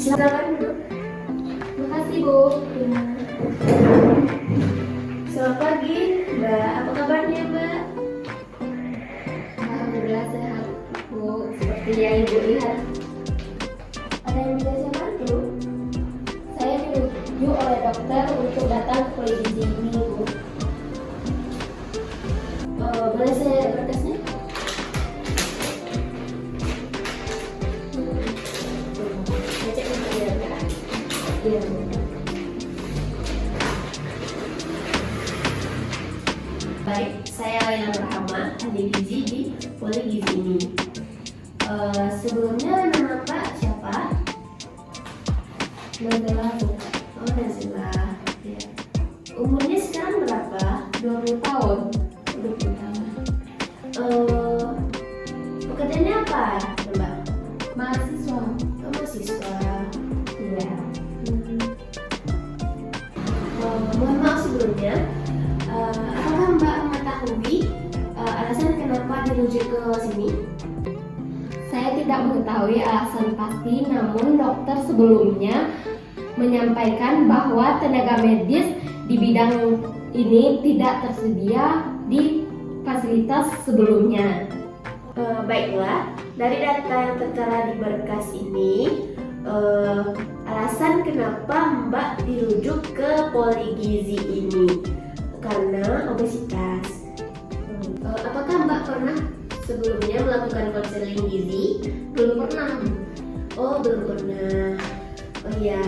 Silakan duduk. Terima kasih, Bu. Selamat pagi, Mbak. Apa kabarnya, Mbak? Alhamdulillah sehat, Bu. Seperti yang Ibu lihat. Ada yang bisa saya bantu? Saya dirujuk oleh dokter untuk datang ke poligisi ini, Bu. Boleh saya berkasnya? Saya cek dulu ya, Mbak. Iya, Bu. Baik, saya Lena Rahma, ahli gizi di Poligizi ini. Sebelumnya nama Mbak siapa? Alhamdulillah, Bu. Oh, Nazila. Ya. Umurnya sekarang berapa? 20 tahun. 20 tahun. Pekerjaannya apa, Mbak? Mahasiswa. Oh, mahasiswa. Iya. Mohon maaf sebelumnya. Apakah Mbak mengetahui alasan kenapa dirujuk ke sini? Saya tidak mengetahui alasan pasti, namun dokter sebelumnya menyampaikan bahwa tenaga medis di bidang ini tidak tersedia di fasilitas sebelumnya. Baiklah, dari data yang tertera di berkas ini, alasan kenapa Mbak dirujuk ke Poligizi ini karena obesitas. Apakah Mbak pernah sebelumnya melakukan konseling gizi? Belum pernah. Oh, belum pernah. Oh iya,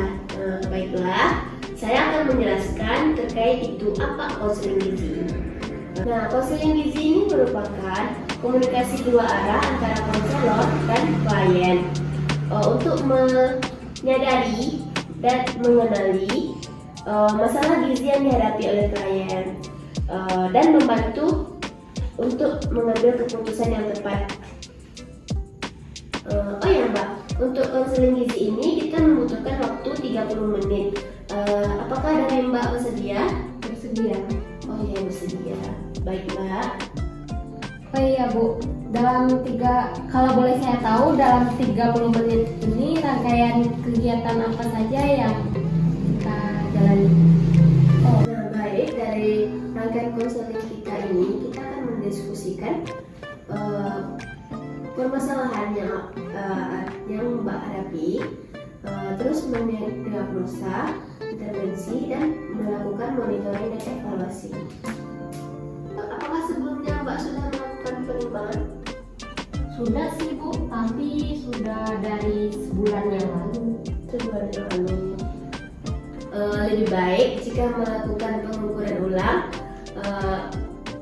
baiklah. Saya akan menjelaskan terkait itu apa konseling gizi. Nah, konseling gizi ini merupakan komunikasi dua arah antara konselor dan klien untuk menyadari dan mengenali masalah gizi yang dihadapi oleh klien dan membantu untuk mengambil keputusan yang tepat. Oh ya Mbak, untuk konseling gizi ini kita membutuhkan waktu 30 menit. Apakah dari Mbak bersedia? Bersedia. Oh iya, bersedia. Baiklah. Oh iya, Bu. Kalau boleh saya tahu, dalam 30 menit ini rangkaian kegiatan apa saja yang kita jalani? Nah, baik, dari rangkaian konseling kita ini kita akan mendiskusikan permasalahan yang Mbak hadapi, terus mendiagnosa, intervensi, dan melakukan monitoring dan evaluasi. Apakah sebelumnya Mbak sudah melakukan penimbangan? Sudah sih, Bu, tapi sudah dari sebulan yang lalu. Sebulan yang lalu. Lebih baik jika melakukan pengukuran ulang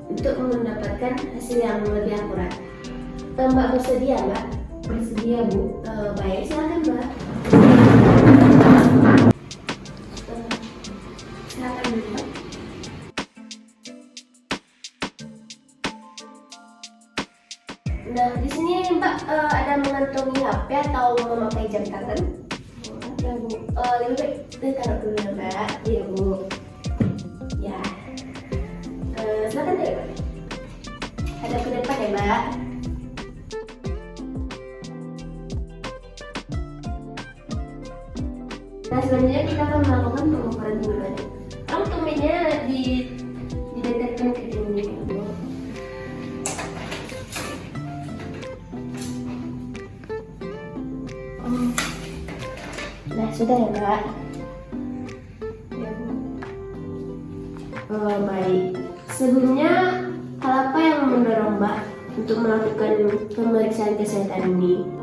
untuk mendapatkan hasil yang lebih akurat. Mbak bersedia, Mbak? Bersedia, Bu. Baik, silakan Mbak. Silakan Mbak. Nah, di sini Mbak ada mengantongi HP atau memakai jam tangan? Ada, Bu. Lebih baik ditaruh dulu ya Mbak. Iya Bu. Ya. Silakan deh Mbak. Ada ke depan ya Mbak. Nah, selanjutnya kita akan melakukan pengukuran tinggi badan. Kamu tumbuhnya didekatkan ke dinding ya Bu. Nah, sudah ya Mbak. Ya, Bu. Baik. Sebelumnya, hal apa yang mendorong Mbak untuk melakukan pemeriksaan kesehatan ini?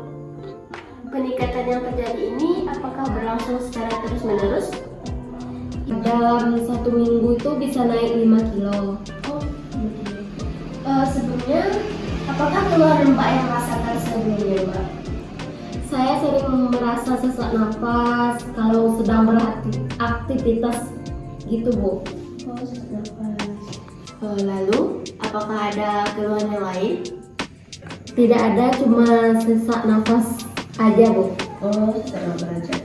Peningkatan yang terjadi ini apakah berlangsung secara terus-menerus? Dalam 1 minggu itu bisa naik 5 kilo. Oh, sebelumnya, apakah keluhan Mbak yang merasakan sebelumnya Mbak? Saya sering merasa sesak nafas kalau sedang beraktivitas gitu, Bu. Oh, sesak nafas. Lalu, apakah ada keluhan yang lain? Tidak ada, cuma sesak nafas aja, Bu. Oh, sesak nafas aja.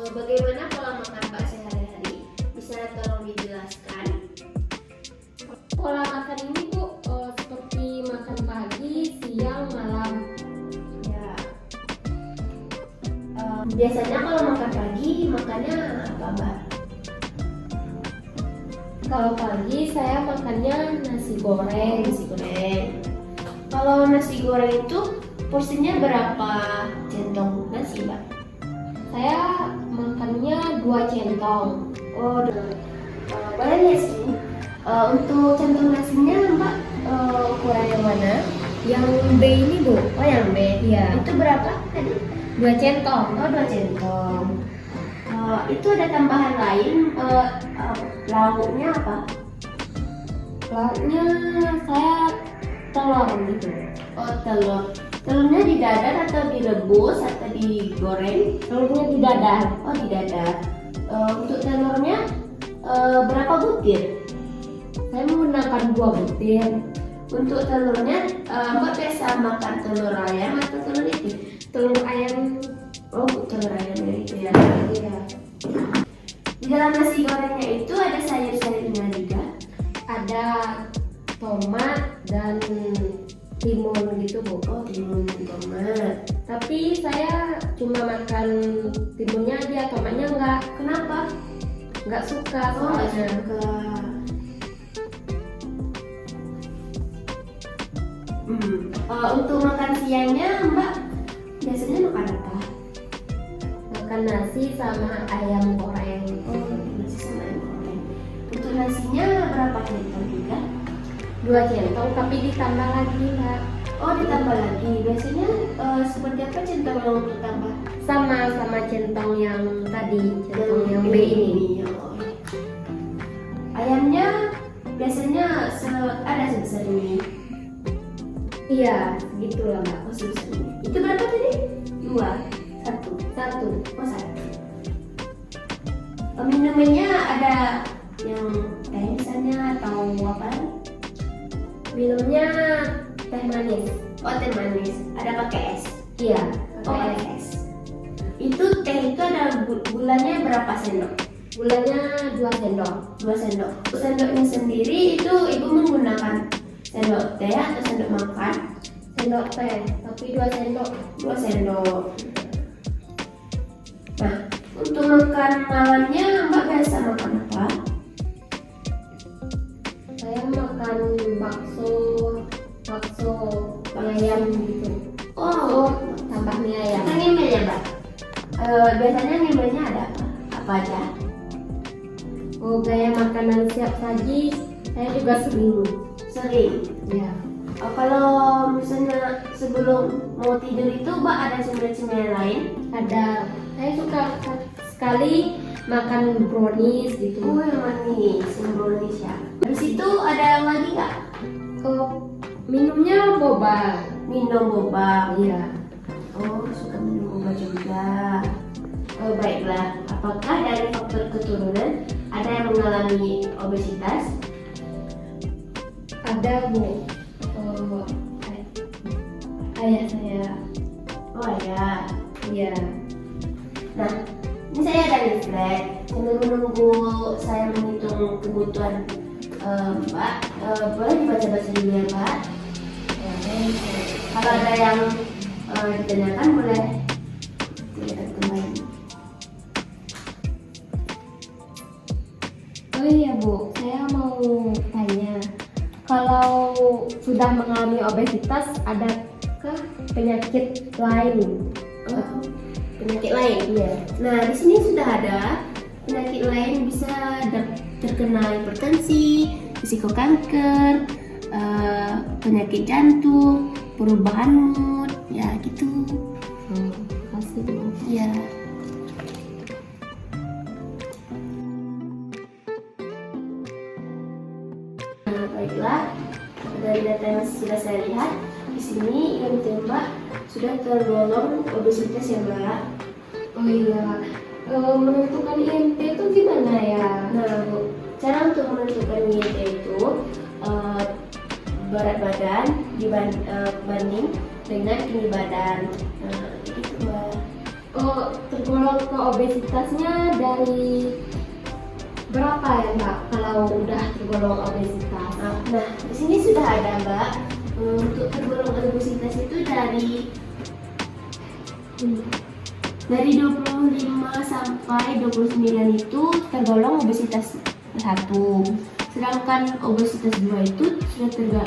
Bagaimana pola makan Mbak sehari-hari? Bisa tolong dijelaskan? Pola makan ini, Bu, seperti makan pagi, siang, malam. Ya. Biasanya kalau makan pagi, makannya apa, Mbak? Kalau pagi saya makannya nasi goreng. Nasi goreng. Kalau nasi goreng itu porsinya berapa centong nasi, Mbak? Saya makannya 2 centong. Oh, boleh lihat sini. Untuk centong nasinya, Mbak, ukuran yang mana? Yang B ini Bu, Oh, yang B. Iya. Itu berapa tadi? 2 centong. Oh, 2 centong. Itu ada tambahan lain, lauknya apa? Lauknya saya telur gitu. Oh, telur. Telurnya didadar atau direbus atau digoreng? Telurnya didadar. Oh, didadar. Untuk telurnya berapa butir? Saya menggunakan 2 butir. Untuk telurnya, Mbak biasa makan telur ayam atau telur itu? Telur ayam. Oh, telur ayamnya itu ya. Iya. Di dalam nasi gorengnya itu ada sayur-sayurnya juga. Ada tomat dan timun gitu Bu. Oh, timun dan tomat. Tapi saya cuma makan timunnya aja, tomatnya enggak. Kenapa? Enggak suka Oh, nggak soalnya. suka. Untuk makan siangnya, Mbak biasanya makan apa? Makan nasi sama ayam goreng. Oh, nasi sama ayam goreng. Untuk nasinya berapa centong juga? 2 centong tapi ditambah lagi Mbak. Oh, ditambah lagi. Biasanya seperti apa centong yang untuk tambah? Sama centong yang tadi, centong yang B ini. Oh. Ayamnya biasanya ada sebesar ini. Iya, gitulah Mbak. Oh, sebesar ini. Itu berapa tadi? 2, 1. 1. Oh, 1. Minumannya ada yang teh misalnya atau apa? Minumnya teh manis. Oh, teh manis. Ada pakai es. Iya, Oh, pakai pakai es. Itu teh itu ada gulanya berapa sendok? gulanya 2 sendok. 2 sendok. Sendoknya sendiri itu ibu menggunakan sendok teh atau sendok makan? Sendok teh, tapi 2 sendok. 2 sendok. Nah, untuk makan malamnya Mbak biasa makan apa? Saya makan bakso ayam gitu. Oh, Tambah mie ayam. kita ngemil ya, Mbak? Biasanya ngemilnya ada apa? Apa aja? Oh, gaya makanan siap saji saya juga sering. Sering. Ya. Kalau misalnya sebelum mau tidur itu Mbak ada cemilan-cemilan lain? Ada. Saya suka sekali makan brownies gitu. Oh, yang manis, yang brownies ya. Habis itu ada yang lagi nggak? Oh, minumnya boba. Minum boba. Iya. Oh, suka minum boba juga. Oh, baiklah. Apakah dari faktor keturunan ada yang mengalami obesitas? Ada Bu. Oh, ayah saya. Oh ya. Iya. Nah, ini saya ada leaflet. Sambil menunggu saya menghitung kebutuhan Mbak, boleh dibaca-baca dulu ya, Mbak. Kalau ada yang ditanyakan boleh dilihat kembali. Oh iya Bu, saya mau tanya, kalau sudah mengalami obesitas, adakah penyakit lain? Oh, penyakit lain. Iya. Nah, di sini sudah ada penyakit lain, bisa terkena hipertensi, risiko kanker, penyakit jantung, perubahan mood, ya gitu. Kasih Bu. Ya. Nah, baiklah, dari data yang sudah saya lihat di sini IMT Mbak sudah tergolong obesitas ya, Mbak. Oh iya. Menentukan IMT itu gimana ya? Nah, Bu, cara untuk menentukan IMT itu berat badan dibanding dengan tinggi badan. Nah, gitu, Mbak. Oh, tergolong ke obesitasnya dari berapa ya Mbak? Kalau udah tergolong obesitas? Nah, di sini sudah ada, Mbak. Untuk tergolong obesitas itu dari Dari 25 sampai 29 itu tergolong obesitas 1. Sedangkan obesitas 2 itu sudah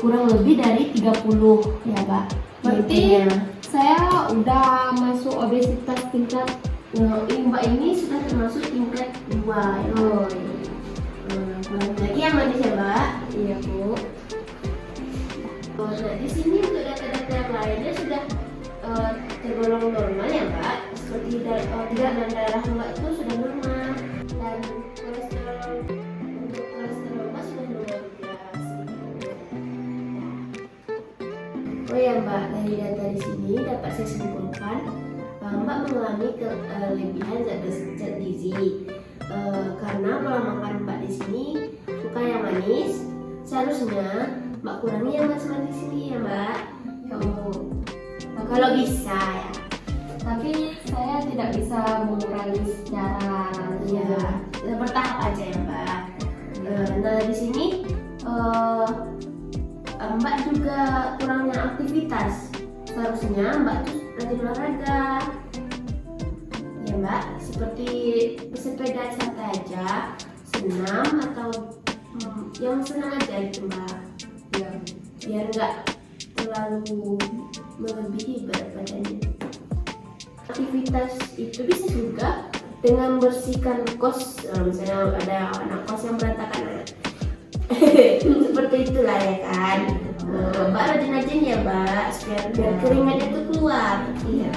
kurang lebih dari 30 ya, Mbak. Berarti Intinya. saya udah masuk obesitas tingkat Mbak ini sudah termasuk tingkat 2 ya. oh Kurang lagi yang manis ya, Mbak. iya Bu. Nah, di sini untuk data-data yang lainnya sudah tergolong normal ya, Mbak. Seperti tekanan darah Mbak itu sudah normal dan kolesterol Mbak sudah normal juga. Oh ya, Mbak, dari data di sini dapat saya simpulkan Mbak mengalami kelebihan zat gizi. Karena pola makan Mbak di sini suka yang manis, seharusnya Mbak kurangi yang manis-manis ini ya, Mbak. Kalau bisa ya. Tapi saya tidak bisa mengurangi secara Bertahap aja ya, Mbak. Nah, di sini Mbak juga kurangnya aktivitas. Seharusnya Mbak tuh rajin olahraga. Ya, Mbak, seperti bersepeda santai aja, senam atau yang senang aja gitu, Mbak. Ya, biar nggak terlalu melebihi berat badannya. Aktivitas itu bisa juga dengan bersihkan kos. Misalnya ada anak kos yang berantakan, seperti itulah ya kan. Mbak rajin-rajin ya, Mbak, biar keringatnya itu keluar. Iya.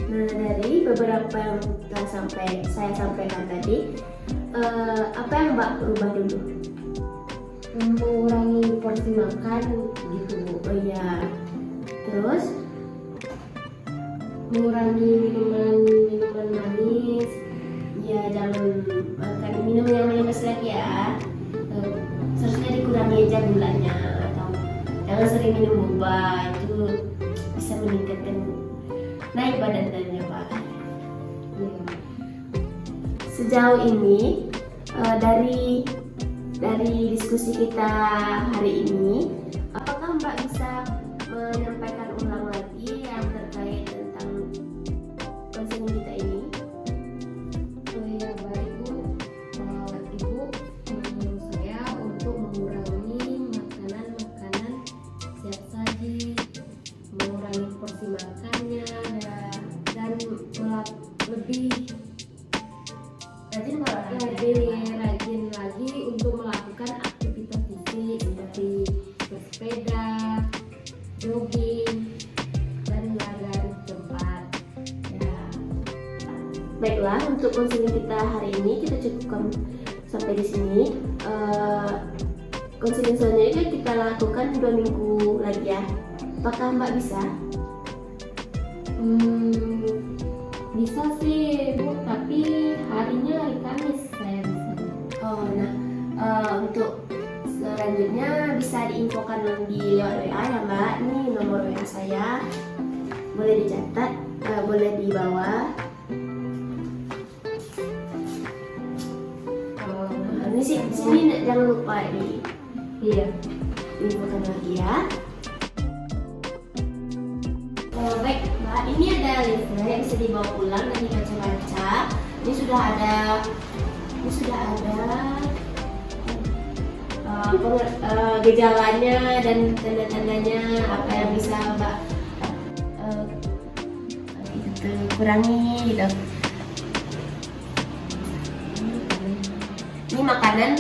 Nah, dari beberapa yang saya sampaikan tadi, apa yang Mbak rubah dulu? mengurangi porsi makan gitu Bu. Oh iya. Terus Mengurangi minuman manis. ya jangan makan minum yang manis lagi ya. Seharusnya dikurangi aja gulanya, atau jangan sering minum boba, itu bisa meningkatkan naik badan badannya, Pak. Iya. Sejauh ini dari diskusi kita hari ini, apakah Mbak bisa menyampaikan ulang lagi yang terkait tentang konseling kita ini? Oh iya baik Bu. Ibu menyuruh saya untuk mengurangi makanan siap saji, mengurangi porsi makannya dan lebih Rajin olahraga. rajin lagi untuk melakukan aktivitas fisik seperti bersepeda, jogging, dan lari cepat. Ya. Baiklah, untuk konseling kita hari ini kita cukupkan sampai di sini. Konseling selanjutnya kita lakukan 2 minggu lagi ya. Apakah Mbak bisa? Bisa sih Bu, tapi harinya hari Kamis saya bisa. Oh, untuk selanjutnya bisa diinfokan di lewat WA ya, Mbak. Ini nomor WA saya, boleh dicatat, boleh di bawah. Ini sini jangan lupa diinfokan lagi ya. Baik, Mbak, ini ada leaflet yang bisa dibawa pulang dan dibaca-baca. Ini sudah ada gejalanya dan tanda-tandanya, apa yang bisa Mbak kurangi gitu. Ini makanan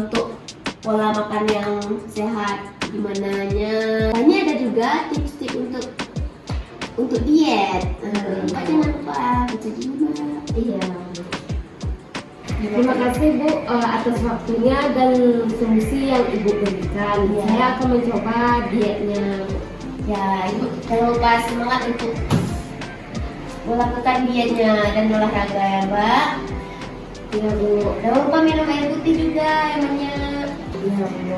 untuk pola makan yang sehat gimananya. Ini ada juga tips-tips untuk diet. Mbak jangan lupa baca juga. Iya. Terima kasih Bu atas waktunya dan solusi yang Ibu berikan. Iya. Saya akan mencoba dietnya. Ya, Ibu jangan lupa semangat untuk melakukan dietnya dan olahraga ya, Mbak. Iya Bu. Jangan lupa minum air putih juga yang banyak. Iya Bu.